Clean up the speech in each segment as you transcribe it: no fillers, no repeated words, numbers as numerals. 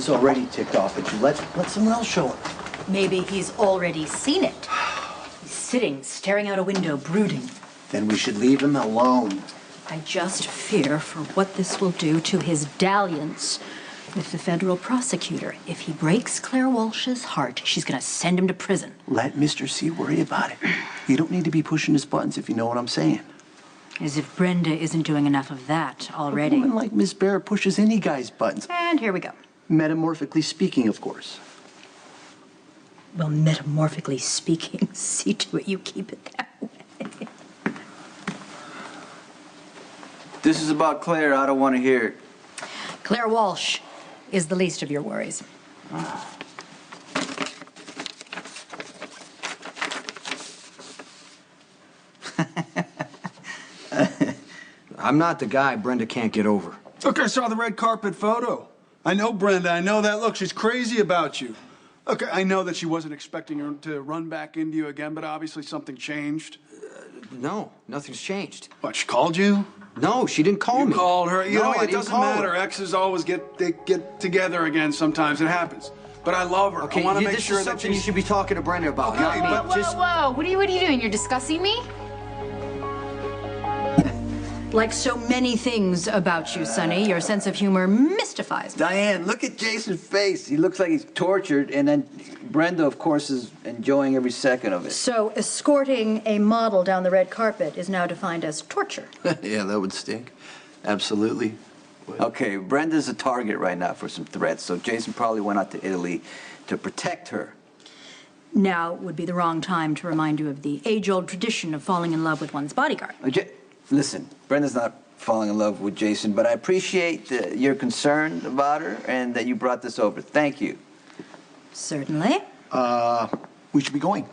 Jason's already ticked off at you. Let someone else show it. Maybe he's already seen it. He's sitting, staring out a window, brooding. Then we should leave him alone. I just fear for what this will do to his dalliance with the federal prosecutor. If he breaks Claire Walsh's heart, she's gonna send him to prison. Let Mr. C worry about it. You don't need to be pushing his buttons, if you know what I'm saying. As if Brenda isn't doing enough of that already. A woman like Miss Barrett pushes any guy's buttons. And here we go. Metamorphically speaking, of course. Well, metamorphically speaking, see to it you keep it that way. This is about Claire. I don't want to hear it. Claire Walsh is the least of your worries. I'm not the guy Brenda can't get over. Look, I saw the red carpet photo. I know Brenda. I know that look. She's crazy about you. Okay, I know that she wasn't expecting her to run back into you again, but obviously something changed. No, nothing's changed. What, she called you? No, she didn't call me. You called her. You know, I it didn't doesn't call matter. her. Exes always get together again sometimes. It happens. But I love her. Okay, I want to make this sure is that something you should be talking to Brenda about. Okay, not me. but Whoa, what are you doing? You're discussing me? Like so many things about you, Sonny, your sense of humor mystifies me. Diane, look at Jason's face. He looks like he's tortured, and then Brenda, of course, is enjoying every second of it. So escorting a model down the red carpet is now defined as torture. Yeah, that would stink. Absolutely. Okay, Brenda's a target right now for some threats, so Jason probably went out to Italy to protect her. Now would be the wrong time to remind you of the age-old tradition of falling in love with one's bodyguard. Listen, Brenda's not falling in love with Jason, but I appreciate your concern about her and that you brought this over. Thank you. Certainly. We should be going.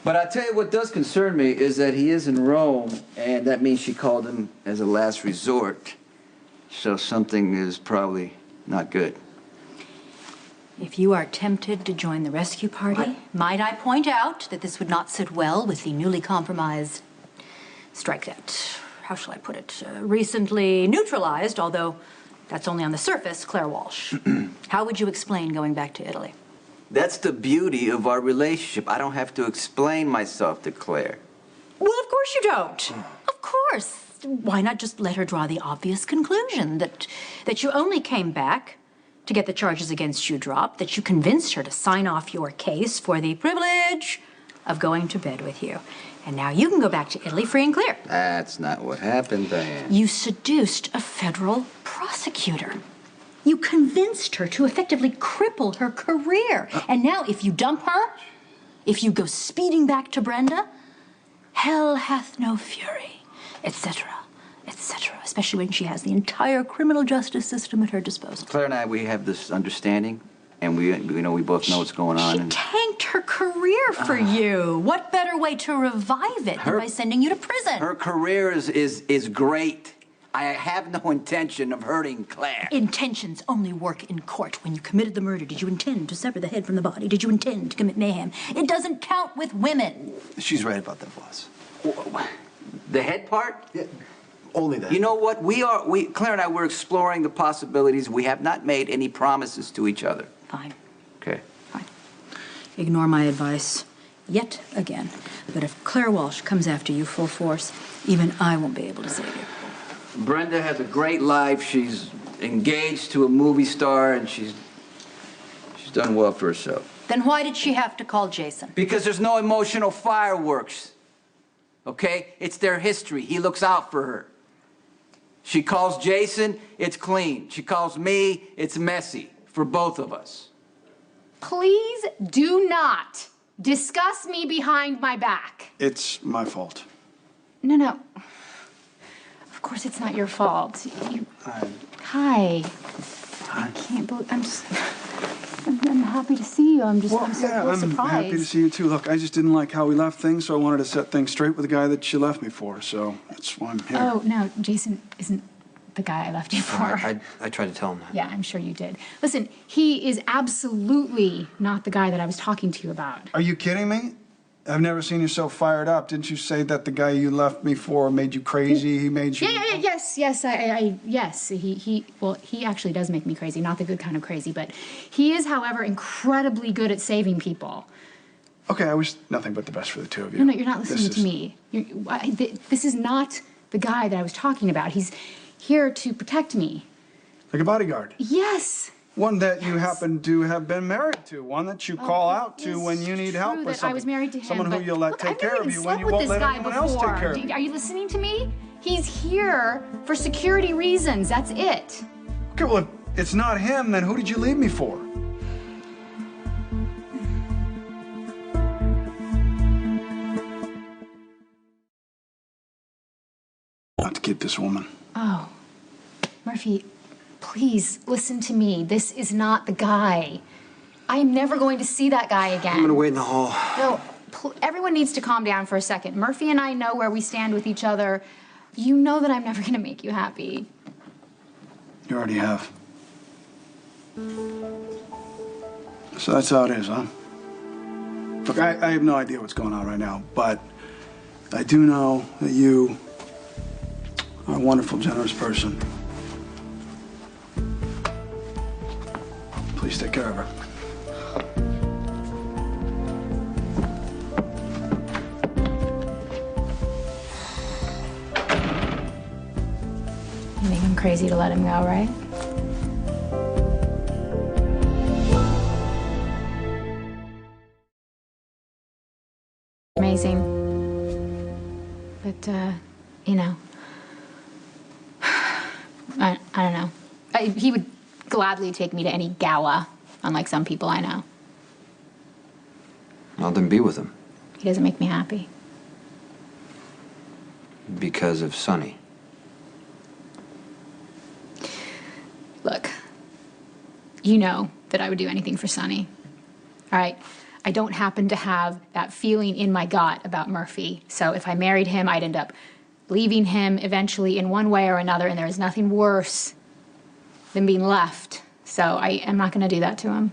But I tell you what does concern me is that he is in Rome, and that means she called him as a last resort. So something is probably not good. If you are tempted to join the rescue party, might I point out that this would not sit well with the newly compromised, strike that, how shall I put it, recently neutralized, although that's only on the surface, Claire Walsh. How would you explain going back to Italy? That's the beauty of our relationship. I don't have to explain myself to Claire. Well, of course you don't. Of course. Why not just let her draw the obvious conclusion that you only came back to get the charges against you dropped, that you convinced her to sign off your case for the privilege of going to bed with you. And now you can go back to Italy free and clear. That's not what happened, Diane. You seduced a federal prosecutor. You convinced her to effectively cripple her career. And now if you dump her, if you go speeding back to Brenda, hell hath no fury, etc., etc., especially when she has the entire criminal justice system at her disposal. Claire and I, we have this understanding, and we both know what's going on. She tanked her career for you. What better way to revive it than by sending you to prison? Her career is great. I have no intention of hurting Claire. Intentions only work in court. When you committed the murder, did you intend to sever the head from the body? Did you intend to commit mayhem? It doesn't count with women. She's right about that, boss. The head part? Yeah, only that. You know what? Claire and I, we're exploring the possibilities. We have not made any promises to each other. Fine. Okay. Fine. Ignore my advice yet again. But if Claire Walsh comes after you full force, even I won't be able to save you. Brenda has a great life. She's engaged to a movie star, and she's done well for herself. Then why did she have to call Jason? Because there's no emotional fireworks. Okay? It's their history. He looks out for her. She calls Jason, it's clean. She calls me, it's messy for both of us. Please do not discuss me behind my back. It's my fault. No. Of course it's not your fault. Hi. I can't believe, I'm happy to see you. I'm so surprised. I'm happy to see you too. Look, I just didn't like how we left things, so I wanted to set things straight with the guy that she left me for. So that's why I'm here. Oh, no, Jason isn't the guy I left you for. I tried to tell him that. Yeah, I'm sure you did. Listen, he is absolutely not the guy that I was talking to you about. Are you kidding me? I've never seen you so fired up. Didn't you say that the guy you left me for made you crazy? He made you... Yes. Yes. He actually does make me crazy. Not the good kind of crazy, but he is, however, incredibly good at saving people. Okay, I wish nothing but the best for the two of you. No, you're not listening to me. This is not the guy that I was talking about. He's here to protect me. Like a bodyguard? Yes. One that you happen to have been married to. One that you call out to when you need help or something. I was married to him. Someone who you'll let take care of you when you won't let anyone else take care of you. Are you listening to me? He's here for security reasons. That's it. Okay, well, if it's not him, then who did you leave me for? Not to keep this woman. Oh, Murphy, please listen to me. This is not the guy. I am never going to see that guy again. I'm gonna wait in the hall. No, everyone needs to calm down for a second. Murphy and I know where we stand with each other. You know that I'm never gonna make you happy. You already have. So that's how it is, huh? Look, I have no idea what's going on right now, but I do know that you are a wonderful, generous person. Please take care of her. You think I'm crazy to let him go, right? Amazing. But, you know, I don't know. He would gladly take me to any gala, unlike some people I know. Well, then be with him. He doesn't make me happy. Because of Sonny. Look, you know that I would do anything for Sonny. All right? I don't happen to have that feeling in my gut about Murphy. So if I married him, I'd end up leaving him eventually in one way or another, and there is nothing worse than being left. So I am not going to do that to him.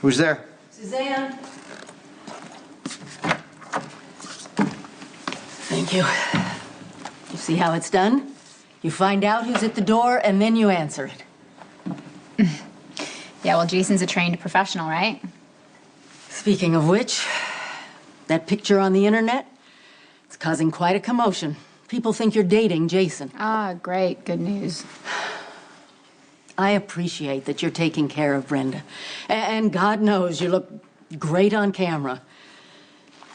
Who's there? Suzanne. Thank you. You see how it's done? You find out who's at the door, and then you answer it. Yeah, well, Jason's a trained professional, right? Speaking of which, that picture on the internet, it's causing quite a commotion. People think you're dating Jason. Ah, great. Good news. I appreciate that you're taking care of Brenda. And God knows you look great on camera.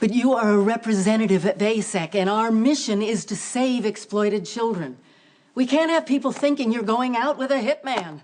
But you are a representative at BASEC, and our mission is to save exploited children. We can't have people thinking you're going out with a hitman.